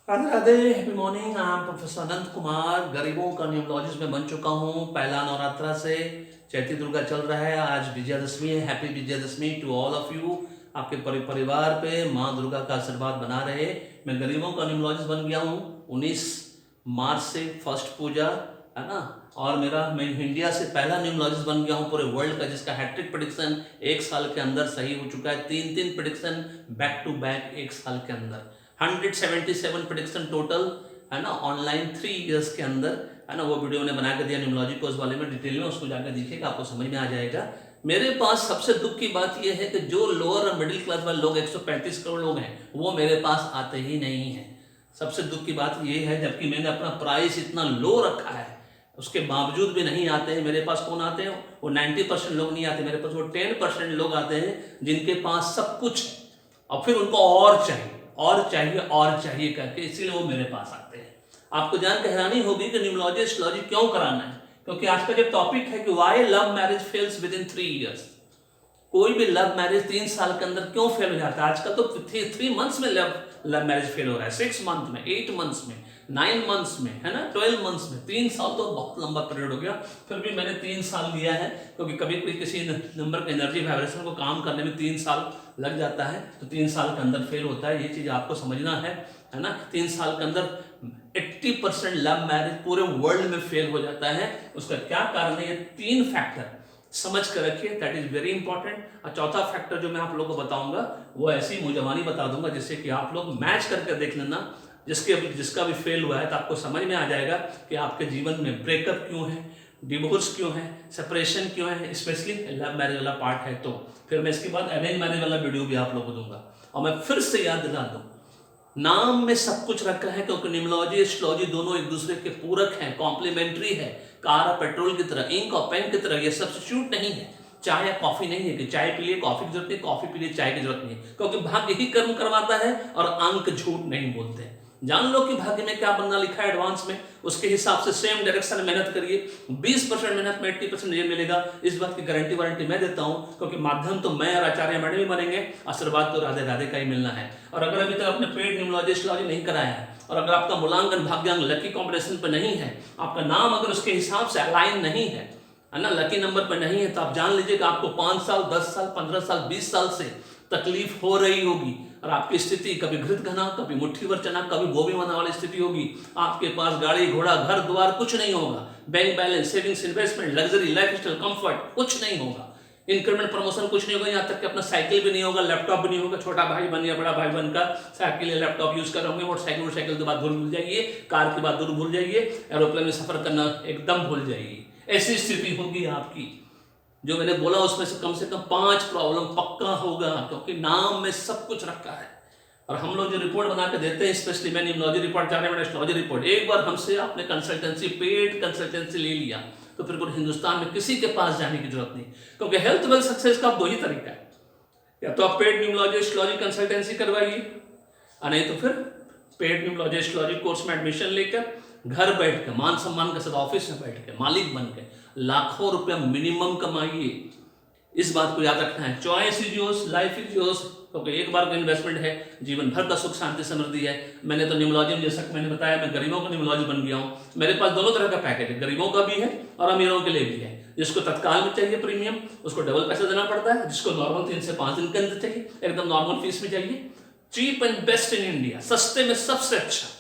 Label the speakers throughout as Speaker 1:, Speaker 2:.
Speaker 1: Radhe Radhe, happy morning. I am professor Anant Kumar. गरीबों का numerologist में बन चुका हूँ। पहला नवरात्रा से चैती दुर्गा चल रहा है। आज विजयादशमी है। Happy Vijayadashami to all of you. आपके परिवार पे माँ दुर्गा का आशीर्वाद बना रहे। मैं गरीबों का न्यूमरोलॉजिस्ट बन गया हूँ। 19 मार्च से फर्स्ट पूजा है ना। और मैं इंडिया से पहला न्यूमरोलॉजिस्ट बन गया हूँ पूरे वर्ल्ड का जिसका हैट्रिक प्रेडिक्शन एक साल के अंदर सही हो चुका है। तीन तीन प्रेडिक्शन बैक टू बैक एक साल के अंदर। 177 प्रेडिक्शन टोटल है ना, ऑनलाइन 3 इयर्स के अंदर है ना। वो वीडियो ने बना के दिया न्यूमरोलॉजी को, उस बारे में डिटेल में उसको जाकर देखिएगा, आपको समझ में आ जाएगा। मेरे पास सबसे दुख की बात यह है कि जो लोअर और मिडिल क्लास वाले लोग 135 करोड़ लोग हैं वो मेरे पास आते ही नहीं हैं। सबसे दुख की बात यह है, जबकि मैंने अपना प्राइस इतना लो रखा है उसके बावजूद भी नहीं आते हैं मेरे पास। कौन आते हैं? वो 90% लोग नहीं आते मेरे पास। वो 10% लोग आते हैं जिनके पास सब कुछ है और फिर उनको और चाहिए और चाहिए और चाहिए करके, इसीलिए वो मेरे पास आते हैं। आपको जानकर हैरानी होगी कि न्यूमरोलॉजी एस्ट्रोलॉजी क्यों कराना है, क्योंकि आज का जो टॉपिक है कि why love marriage fails with in 3 years. कोई भी लव मैरिज 3 साल के अंदर क्यों फेल हो जाता है? आजकल तो 3 मंथ्स में लव मैरिज फेल हो रहा है, 6 मंथ में, 8 मंथ्स में, 9 मंथ्स में, है ना, 12 मंथ्स में। 3 साल तो बहुत लंबा पीरियड हो गया। फिर भी मैंने 3 साल लिया है, क्योंकि कभी कोई किसी नंबर के एनर्जी वाइब्रेशन को काम करने में 3 साल लग जाता है, तो 3 साल के अंदर फेल होता है। ये चीज आपको समझना है ना। 3 साल के अंदर 80% लव मैरिज पूरे वर्ल्ड में फेल हो जाता है। उसका क्या कारण है? ये 3 फैक्टर समझ कर रखिए, दैट इज वेरी इंपॉर्टेंट। और चौथा फैक्टर जो मैं आप लोगों को बताऊंगा वो ऐसी मुंह बता दूंगा जिससे कि आप लोग मैच करके देख लेना। जिसका भी फेल हुआ है तो आपको समझ में आ जाएगा कि आपके जीवन में ब्रेकअप क्यों है, डिवोर्स क्यों है, सेपरेशन क्यों है, स्पेशली लव मैरिज वाला पार्ट है। तो फिर मैं इसके बाद अरेंज मैरिज वाला वीडियो भी आप लोगों को दूंगा। और मैं फिर से याद दिला दूं, नाम में सब कुछ रखा है, क्योंकि न्यूमरोलॉजी एस्ट्रोलॉजी दोनों एक दूसरे के पूरक हैं, कॉम्प्लीमेंट्री है। कार और पेट्रोल की तरह, इंक और पेन की तरह, ये सब्स्टिट्यूट नहीं है। चाय या कॉफी नहीं है कि चाय पी लिए कॉफी की जरूरत नहीं, कॉफी पी लिए चाय की जरूरत नहीं, क्योंकि भाग्य ही कर्म करवाता है और अंक झूठ नहीं बोलते। जान लो कि भाग्य में क्या बनना लिखा है एडवांस में, उसके हिसाब से सेम डायरेक्शन में मेहनत करिए। 20% मेहनत में 80% ये मिलेगा, इस बात की गारंटी वारंटी मैं देता हूं, क्योंकि माध्यम तो मैं और आचार्य मैडम ही बनेंगे, आशीर्वाद तो राधे राधे का ही मिलना है। और अगर अभी तक आपने पेड न्यूमरोलॉजी एस्ट्रोलॉजी नहीं कराया है और अगर आपका मूलांकन भाग्यांक लकी कॉम्बिनेशन पर नहीं है, आपका नाम अगर उसके हिसाब से अलाइन नहीं है ना, लकी नंबर पर नहीं है, तो आप जान लीजिए कि आपको 5 साल 10 साल 15 साल 20 साल से तकलीफ हो रही होगी। और आपकी स्थिति कभी घृत घना, कभी मुट्ठी भर चना, कभी गोभी बना वाली स्थिति होगी। आपके पास गाड़ी घोड़ा घर द्वार कुछ नहीं होगा, bank balance savings investment luxury life style comfort कुछ नहीं होगा, इंक्रीमेंट प्रमोशन कुछ नहीं होगा, यहाँ तक कि अपना साइकिल भी नहीं होगा, लैपटॉप भी नहीं होगा। छोटा भाई बन या बड़ा भाई बनकर साइकिल या लैपटॉप यूज कर रहे होंगे। मोटरसाइकिल की बात भूल जाइए, कार की बात दूर भूल जाइए, एरोप्लेन में सफर करना एकदम भूल जाइए। ऐसी स्थिति होगी आपकी। जो मैंने बोला उसमें से कम 5 प्रॉब्लम पक्का होगा, क्योंकि नाम में सब कुछ रखा है। और हम लोग जो रिपोर्ट बना के देते हैं, स्पेशली मैं न्यूमरोलॉजी रिपोर्ट चाह रहे एस्ट्रोलॉजी रिपोर्ट, एक बार हमसे आपने कंसल्टेंसी पेड कंसल्टेंसी ले लिया तो फिर पूरे हिंदुस्तान में किसी के पास जाने की जरूरत नहीं, क्योंकि हेल्थ वेल्थ सक्सेस का 2 ही तरीका है, या तो आप पेड न्यूमरोलॉजी एस्ट्रोलॉजी कंसल्टेंसी करवाइए, और नहीं तो फिर पेड न्यूमरोलॉजी एस्ट्रोलॉजी कोर्स में एडमिशन लेकर घर बैठ कर मान सम्मान के साथ ऑफिस में बैठ के मालिक बन के लाखों रुपया मिनिमम कमाइए। इस बात को याद रखना है। Choice is yours, life is yours, क्योंकि एक बार का इन्वेस्टमेंट है, जीवन भर का सुख शांति समृद्धि है। मैंने तो न्यूमरोलॉजी में, जैसा कि मैंने बताया, मैं गरीबों का न्यूमरोलॉजी बन गया हूँ। मेरे पास दोनों तरह का पैकेज है, गरीबों का भी है और अमीरों के लिए भी है। जिसको तत्काल में चाहिए प्रीमियम, उसको डबल पैसा देना पड़ता है। जिसको नॉर्मल 3 से 5 दिन के अंदर चाहिए, एकदम नॉर्मल फीस में चाहिए, cheap and best in India, सस्ते में सबसे अच्छा,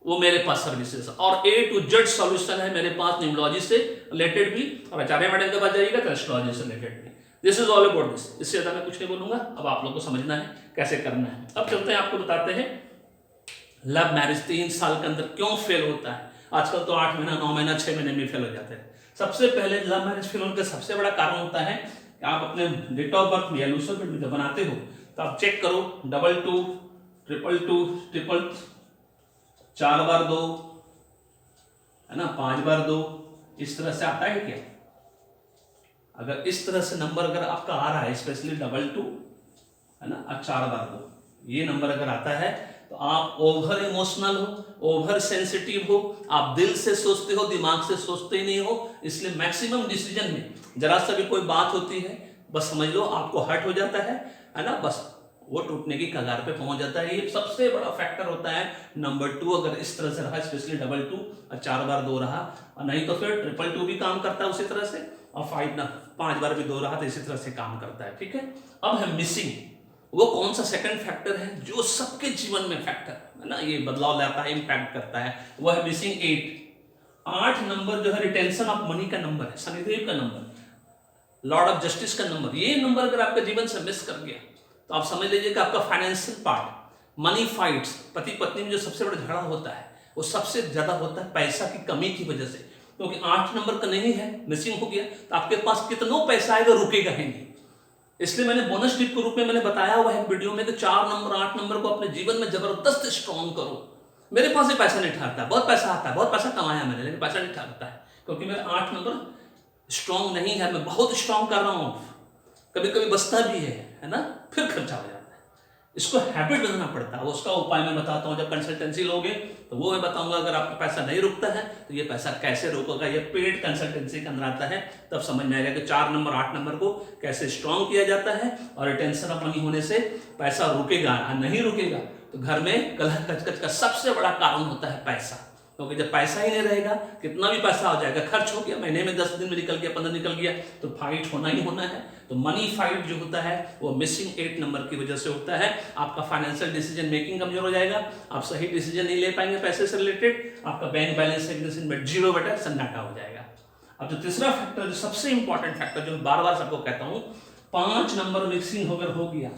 Speaker 1: वो मेरे पास सर्विसेज और A to Z सॉल्यूशन है मेरे पास, न्यूमरोलॉजी से रिलेटेड भी, और आचार्य मैडम के पास जाइएगा तो एस्ट्रोलॉजी से रिलेटेड भी। This is all about this. इससे ज्यादा मैं कुछ नहीं बोलूंगा। अब आप लोग को समझना है कैसे करना है। अब चलते हैं, आपको बताते हैं लव मैरिज 3 साल के अंदर क्यों फेल होता है। आजकल तो 8 महीना 9 महीना 6 महीने में फेल हो जाते हैं। सबसे पहले लव मैरिज फेल होने का सबसे बड़ा कारण होता है कि आप अपने डेट ऑफ बर्थ या लूसर में जब बनाते हो तो आप चेक करो, 22 222 ट्रिपल 4 बार 2 है ना, 5 बार 2, इस तरह से आता है क्या? अगर इस तरह से नंबर अगर आपका आ रहा है, स्पेशली 22 है ना और 4 बार 2, ये नंबर अगर आता है तो आप ओवर इमोशनल हो, ओवर सेंसिटिव हो, आप दिल से सोचते हो, दिमाग से सोचते ही नहीं हो। इसलिए मैक्सिमम डिसीजन में जरा सा भी कोई बात होती है, बस समझ लो आपको हर्ट हो जाता है ना, बस वो टूटने की कगार पे पहुंच जाता है। ये सबसे बड़ा फैक्टर होता है। नंबर 2 अगर इस तरह से रहा, स्पेशली डबल 2 और 4 बार 2 रहा, और नहीं तो फिर ट्रिपल 2 भी काम करता है उसी तरह से, और 5 बार भी 2 रहा तो इसी तरह से काम करता है। ठीक है, अब है मिसिंग। वो कौन सा सेकंड फैक्टर है जो सबके जीवन में फैक्टर है ना, ये बदलाव लाता है, इम्पैक्ट करता है, वो है मिसिंग 8 नंबर जो है रिटेंशन ऑफ मनी का नंबर है, शनिदेव का नंबर, लॉर्ड ऑफ जस्टिस का नंबर। ये नंबर अगर आपके जीवन से मिस कर गया तो आप समझ लीजिए कि आपका फाइनेंशियल पार्ट, मनी फाइट्स, पति पत्नी में जो सबसे बड़ा झगड़ा होता है वो सबसे ज्यादा होता है पैसा की कमी की वजह से, क्योंकि 8 नंबर का नहीं है, मिसिंग हो गया, तो आपके पास कितना पैसा आएगा रुकेगा ही नहीं। इसलिए मैंने बोनस टिप के रूप में मैंने बताया हुआ है वीडियो में कि 4 नंबर 8 नंबर को अपने जीवन में जबरदस्त स्ट्रॉन्ग करो। मेरे पास भी पैसा नहीं ठहरता है, बहुत पैसा आता है, बहुत पैसा कमाया मैंने, लेकिन पैसा नहीं ठहरता है क्योंकि मेरा 8 नंबर स्ट्रॉन्ग नहीं है। मैं बहुत स्ट्रॉन्ग कर रहा हूँ, कभी कभी बचता भी है ना, फिर खर्चा हो जाता है। इसको हैबिट बनाना पड़ता है, उसका उपाय मैं बताता हूँ जब कंसल्टेंसी लोगे तो वो मैं बताऊंगा। अगर आपका पैसा नहीं रुकता है तो ये पैसा कैसे रोकेगा, ये पेड कंसल्टेंसी के अंदर आता है, तब समझ में आएगा कि 4 नंबर 8 नंबर को कैसे स्ट्रॉन्ग किया जाता है, और रिटेंशन ऑफ मनी होने से पैसा रुकेगा, नहीं रुकेगा तो घर में कलह कचकच का सबसे बड़ा कारण होता है पैसा। क्योंकि जब पैसा ही नहीं रहेगा, कितना भी पैसा हो जाएगा, खर्च हो गया, महीने में 10 दिन में निकल गया, 15 निकल गया, तो फाइट होना ही होना है। तो मनी फाइट जो होता है वो मिसिंग 8 नंबर की वजह से होता है। आपका फाइनेंशियल डिसीजन मेकिंग कमजोर हो जाएगा, आप सही डिसीजन नहीं ले पाएंगे पैसे से रिलेटेड, आपका बैंक बैलेंस एक दिन में 0 बेटा सन्नाटा हो जाएगा। अब जो तीसरा फैक्टर, जो सबसे इंपॉर्टेंट फैक्टर, जो बार बार सबको कहता हूँ, 5 नंबर मिक्सिंग अगर हो गया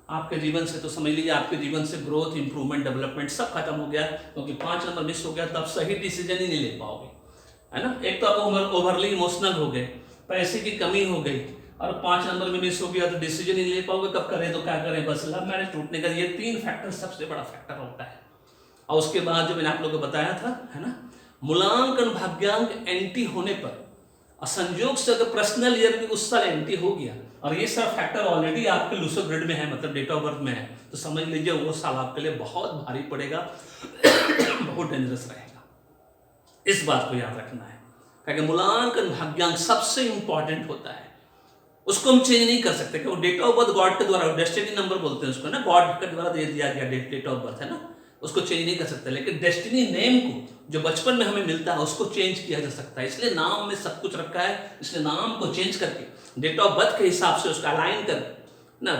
Speaker 1: आपके जीवन से, तो समझ लीजिए आपके जीवन से ग्रोथ, इंप्रूवमेंट, डेवलपमेंट सब खत्म हो गया, क्योंकि 5 नंबर मिस हो गया तो आप सही डिसीजन ही नहीं ले पाओगे, है ना। एक तो आप ओवरली इमोशनल हो गए, पैसे की कमी हो गई, और 5 नंबर में मिस हो गया तो डिसीजन ही नहीं ले पाओगे, कब करें तो क्या करें, बस लव मैरिज टूटने का। ये 3 फैक्टर सबसे बड़ा फैक्टर होता है। और उसके बाद जो मैंने आप लोगों को बताया था, है ना, मूलांकन भाग्यांक एंटी होने पर, संयोग से अगर पर्सनल ईयर भी उस साल एंटी हो गया और ये सब फैक्टर ऑलरेडी आपके लूसो ग्रिड में है, मतलब डेट ऑफ बर्थ में है, तो समझ लीजिए वो साल आपके लिए बहुत भारी पड़ेगा, बहुत डेंजरस रहेगा। इस बात को याद रखना है, क्योंकि मूलांकन भाग्यांक सबसे इंपॉर्टेंट होता है, उसको हम चेंज नहीं कर सकते, क्योंकि डेट ऑफ बर्थ गॉड के द्वारा, डेस्टिनी नंबर बोलते हैं उसको ना, गॉड के द्वारा दे दिया गया डेट ऑफ बर्थ, है ना, उसको चेंज नहीं कर सकते। लेकिन डेस्टिनी नेम को जो बचपन में हमें मिलता है उसको चेंज किया जा सकता है, इसलिए नाम में सब कुछ रखा है, इसलिए नाम को चेंज करके डेट ऑफ बर्थ के हिसाब से उसका अलाइन कर ना,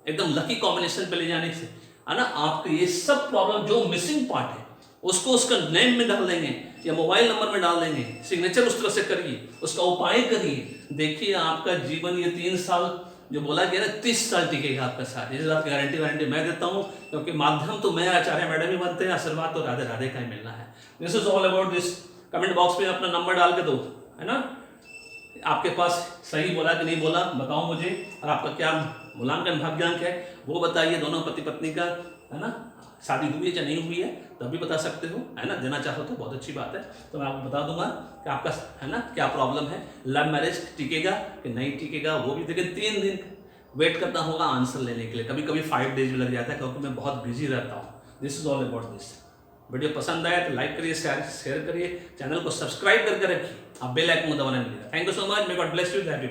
Speaker 1: एकदम लकी कॉम्बिनेशन पे ले जाने से, है ना, आपके ये सब प्रॉब्लम जो मिसिंग पार्ट है उसको उसका नेम में डाल देंगे या मोबाइल नंबर में डाल देंगे, सिग्नेचर उस तरह से करिए, उसका उपाय करिए, देखिए आपका जीवन ये 3 साल जो बोला गया ना 30 साल टिकेगा आपका साथ। इस बात की गारंटी मैं देता हूँ, क्योंकि माध्यम तो मैं आचार्य मैडम ही बनते हैं, आशीर्वाद तो राधे राधे का ही मिलना है। This is all about this. Comment box में अपना नंबर डाल के दो, है ना, आपके पास सही बोला कि नहीं बोला बताओ मुझे, और आपका क्या मूलांकन भाग्यांक है वो बताइए, दोनों पति पत्नी का, है ना, शादी हुई है या नहीं हुई है तब भी बता सकते हो, है ना, देना चाहो तो बहुत अच्छी बात है, तो मैं आपको बता दूंगा कि आपका, है ना, क्या प्रॉब्लम है, लव मैरिज टिकेगा कि नहीं टिकेगा वो भी, लेकिन 3 दिन वेट करना होगा आंसर लेने के लिए, कभी कभी 5 डेज भी लग जाता है, क्योंकि मैं बहुत बिजी रहता हूँ। This is all about this. Video पसंद आया तो लाइक करिए, शेयर करिए, चैनल को सब्सक्राइब करके रखिए, आप बेल आइकन को दबाना नहीं। Thank you so much, may God bless you, happy